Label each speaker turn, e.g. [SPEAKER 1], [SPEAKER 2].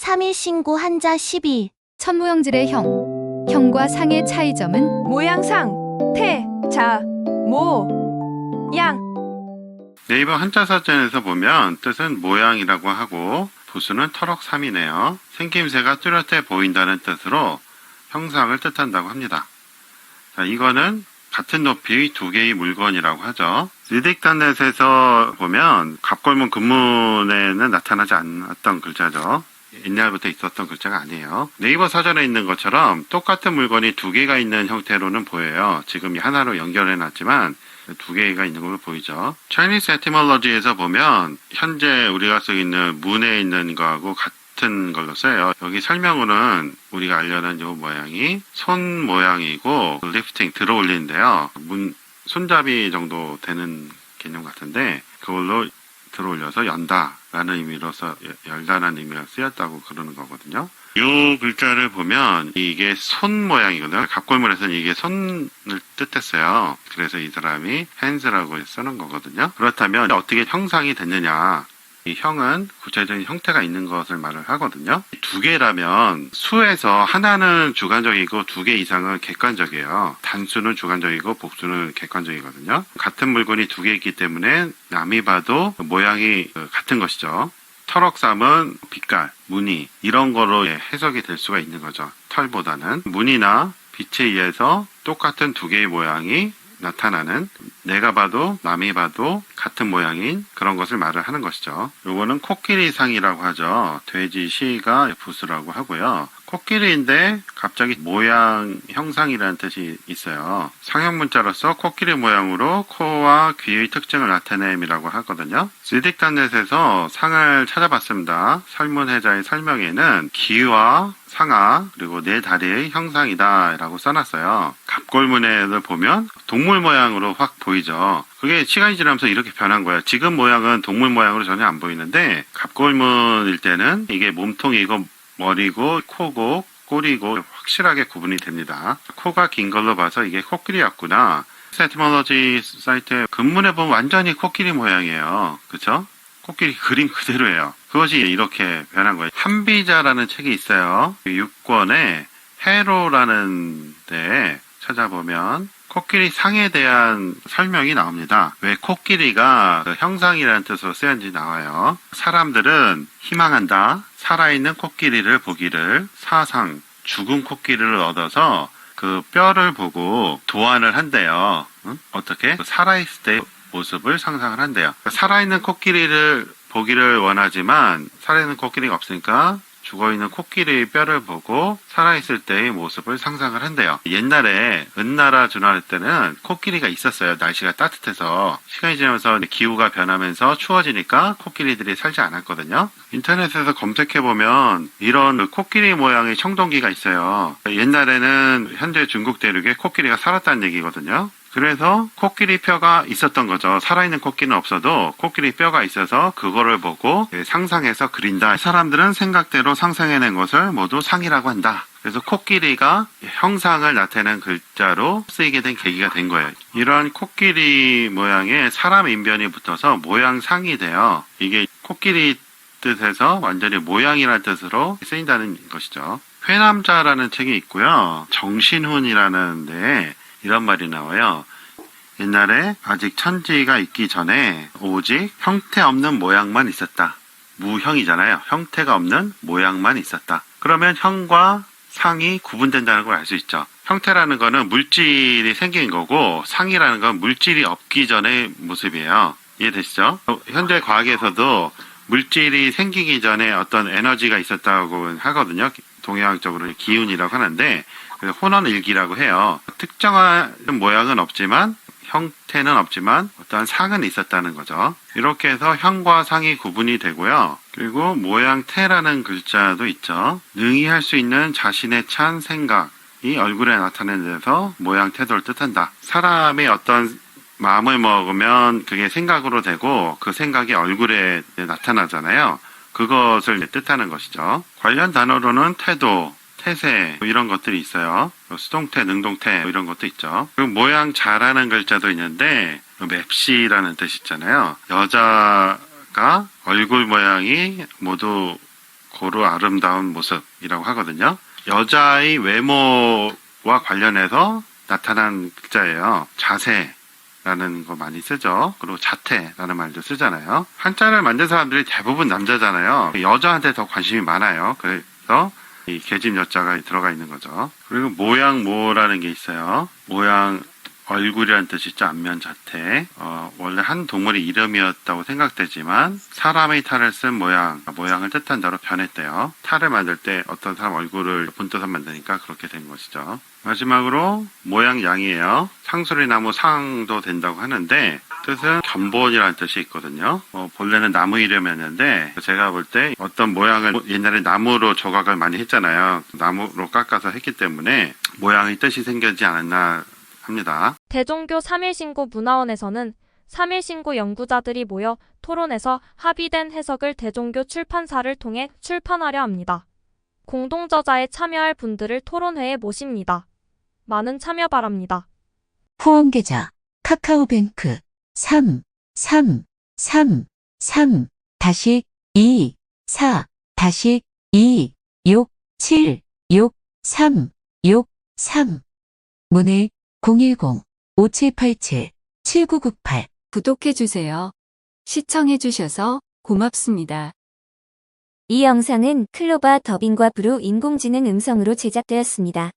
[SPEAKER 1] 3일 신고 한자 12.
[SPEAKER 2] 천무형질의 형. 형과 상의 차이점은
[SPEAKER 3] 모양상, 태, 자, 모, 양.
[SPEAKER 4] 네이버 한자사전에서 보면 뜻은 모양이라고 하고 부수는 터럭삼이네요. 생김새가 뚜렷해 보인다는 뜻으로 형상을 뜻한다고 합니다. 자, 이거는 같은 높이 두 개의 물건이라고 하죠. 리딕단넷에서 보면 갑골문 근문에는 나타나지 않았던 글자죠. 옛날부터 있었던 글자가 아니에요. 네이버 사전에 있는 것처럼 똑같은 물건이 두 개가 있는 형태로는 보여요. 지금 하나로 연결해놨지만 두 개가 있는 걸로 보이죠. Chinese Etymology에서 보면 현재 우리가 쓰고 있는 문에 있는 거하고 같은 걸로 써요. 여기 설명으로는 우리가 알려는 이 모양이 손 모양이고 리프팅 들어 올리는데요. 손잡이 정도 되는 개념 같은데 그걸로 들어 올려서 연다라는 의미로서 열다라는 의미가 쓰였다고 그러는 거거든요. 이 글자를 보면 이게 손 모양이거든요. 갑골문에서는 이게 손을 뜻했어요. 그래서 이 사람이 hands라고 쓰는 거거든요. 그렇다면 어떻게 형상이 됐느냐? 이 형은 구체적인 형태가 있는 것을 말을 하거든요. 두 개라면 수에서 하나는 주관적이고 두 개 이상은 객관적이에요. 단수는 주관적이고 복수는 객관적이거든요. 같은 물건이 두 개 있기 때문에 남이 봐도 모양이 같은 것이죠. 터럭삼은 빛깔, 무늬 이런 거로 해석이 될 수가 있는 거죠. 털보다는 무늬나 빛에 의해서 똑같은 두 개의 모양이 나타나는 내가 봐도 남이 봐도 같은 모양인 그런 것을 말을 하는 것이죠. 요거는 코끼리상이라고 하죠. 돼지 시가 부수라고 하고요. 코끼리인데 갑자기 모양 형상이라는 뜻이 있어요. 상형문자로서 코끼리 모양으로 코와 귀의 특징을 나타냄이라고 하거든요. 리딕단넷에서 상을 찾아봤습니다. 설문해자의 설명에는 귀와 상아 그리고 네 다리의 형상이다 라고 써놨어요. 갑골문에를 보면 동물 모양으로 확 보이죠. 그게 시간이 지나면서 이렇게 변한 거예요. 지금 모양은 동물 모양으로 전혀 안 보이는데 갑골문일 때는 이게 몸통이고 머리고 코고 꼬리고 확실하게 구분이 됩니다. 코가 긴 걸로 봐서 이게 코끼리였구나. 에티몰로지 사이트에 근문에 보면 완전히 코끼리 모양이에요. 그쵸? 코끼리 그림 그대로예요. 그것이 이렇게 변한 거예요. 한비자라는 책이 있어요. 6권에 해로라는 데에 찾아보면 코끼리 상에 대한 설명이 나옵니다. 왜 코끼리가 형상이라는 뜻으로 쓰였는지 나와요. 사람들은 희망한다. 살아있는 코끼리를 보기를 사상, 죽은 코끼리를 얻어서 그 뼈를 보고 도안을 한대요. 어떻게? 살아있을 때의 모습을 상상을 한대요. 살아있는 코끼리를 보기를 원하지만 살아있는 코끼리가 없으니까 죽어있는 코끼리의 뼈를 보고 살아있을 때의 모습을 상상을 한대요. 옛날에 은나라 주나라 때는 코끼리가 있었어요. 날씨가 따뜻해서. 시간이 지나면서 기후가 변하면서 추워지니까 코끼리들이 살지 않았거든요. 인터넷에서 검색해보면 이런 코끼리 모양의 청동기가 있어요. 옛날에는 현재 중국 대륙에 코끼리가 살았다는 얘기거든요. 그래서 코끼리 뼈가 있었던 거죠. 살아있는 코끼리는 없어도 코끼리 뼈가 있어서 그거를 보고 상상해서 그린다. 사람들은 생각대로 상상해낸 것을 모두 상이라고 한다. 그래서 코끼리가 형상을 나타내는 글자로 쓰이게 된 계기가 된 거예요. 이러한 코끼리 모양에 사람 인변이 붙어서 모양상이 돼요. 이게 코끼리 뜻에서 완전히 모양이라는 뜻으로 쓰인다는 것이죠. 회남자라는 책이 있고요. 정신훈이라는 데에 이런 말이 나와요. 옛날에 아직 천지가 있기 전에 오직 형태 없는 모양만 있었다. 무형이잖아요. 형태가 없는 모양만 있었다. 그러면 형과 상이 구분된다는 걸 알 수 있죠. 형태라는 거는 물질이 생긴 거고 상이라는 건 물질이 없기 전의 모습이에요. 이해되시죠? 현재 과학에서도 물질이 생기기 전에 어떤 에너지가 있었다고 하거든요. 동양적으로 기운이라고 하는데 혼원일기라고 해요. 특정한 모양은 없지만 형태는 없지만 어떠한 상은 있었다는 거죠. 이렇게 해서 형과 상이 구분이 되고요. 그리고 모양태라는 글자도 있죠. 능히 할 수 있는 자신의 찬 생각이 얼굴에 나타내는 데서 모양태도를 뜻한다. 사람이 어떤 마음을 먹으면 그게 생각으로 되고 그 생각이 얼굴에 나타나잖아요. 그것을 뜻하는 것이죠. 관련 단어로는 태도, 태세 이런 것들이 있어요. 수동태, 능동태 이런 것도 있죠. 그리고 모양자라는 글자도 있는데 맵시라는 뜻 있잖아요. 여자가 얼굴 모양이 모두 고루 아름다운 모습이라고 하거든요. 여자의 외모와 관련해서 나타난 글자예요. 자세라는 거 많이 쓰죠. 그리고 자태라는 말도 쓰잖아요. 한자를 만든 사람들이 대부분 남자잖아요. 여자한테 더 관심이 많아요. 그래서 이 계집 여자가 들어가 있는 거죠. 그리고 모양모라는 게 있어요. 모양 얼굴이라는 뜻이죠. 안면 자태. 원래 한 동물의 이름이었다고 생각되지만 사람의 탈을 쓴 모양을 뜻한 대로 변했대요. 탈을 만들 때 어떤 사람 얼굴을 본떠서 만드니까 그렇게 된 것이죠. 마지막으로 모양양이에요. 상수리나무 상도 된다고 하는데 뜻은 견본이라는 뜻이 있거든요. 본래는 나무 이름이었는데 제가 볼 때 어떤 모양을 옛날에 나무로 조각을 많이 했잖아요. 나무로 깎아서 했기 때문에 모양의 뜻이 생기지 않았나 합니다.
[SPEAKER 5] 대종교 3.1신고 문화원에서는 3.1신고 연구자들이 모여 토론해서 합의된 해석을 대종교 출판사를 통해 출판하려 합니다. 공동저자에 참여할 분들을 토론회에 모십니다. 많은 참여 바랍니다.
[SPEAKER 6] 후원계좌 카카오뱅크 333-3-2-4-2-6-7-6-3-6-3 문의 010-5787-7998
[SPEAKER 2] 구독해주세요. 시청해주셔서 고맙습니다.
[SPEAKER 1] 이 영상은 클로바 더빙과 브루 인공지능 음성으로 제작되었습니다.